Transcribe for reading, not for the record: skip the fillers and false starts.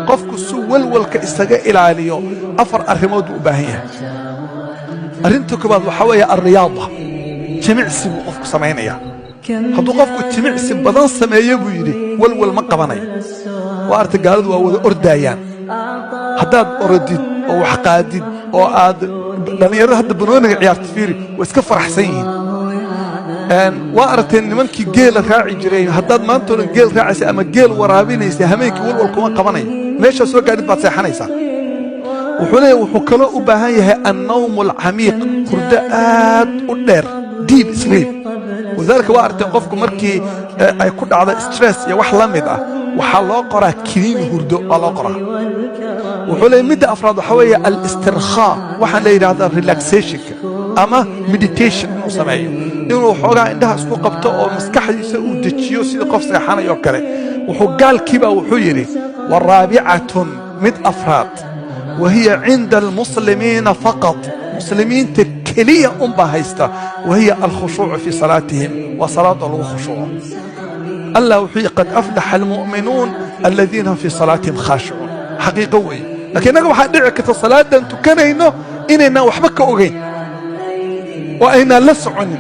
قفك سول والكإستجاء إلى عليه أفر أرمود وباهية أرنتك بعض وحوية الرياضة جميع سم قفك سمعينيا هدو قفك جميع سم بدن سمايه بيدي والما قبني وارت قالد waa ordayaan hadaad orodid oo wax qaadid oo aad dhalinyarada hadda banooniga ciyaarta fiiri way iska faraxsan yihiin waa arteen nimankii geel raaci jiray hadaad maanta geel raacaysa ama geel waraabinaysa hameenkii walwal kuma qabanay meesha soo gaadid baad seexanaysaa wuxuu leeyahay wuxuu kala u baahan yahay an-nawm al-amiq hurda aad u dheer deep sleep وذلك وارتين قفكم مركي اي كود على ستريس يا wax lamid ah waxa loo qoraa kiniin hurdo oo loo qoraa wuxuu leeyahay mid afraad waxa weeye al-istirkha waxa la yiraahdo relaxation ama meditation oo sameeyo inuu xoogaa indhaha isku qabto oo maskaxdiisa uu dejiyo sida qof seexanayo kale wuxuu gaalkiiba wuxuu yiri warabi'atun mid afraad وهي عند المسلمين فقط مسلمين كلية هيستا وهي الخشوع في صلاتهم وصلاة الخشوع الله وحي قد أفلح المؤمنون الذين في صلاتهم خاشعون حقيقوي لكن نقول حدعك الصلاة أن تكنينه إننا وحبك أغين وإنا لسعن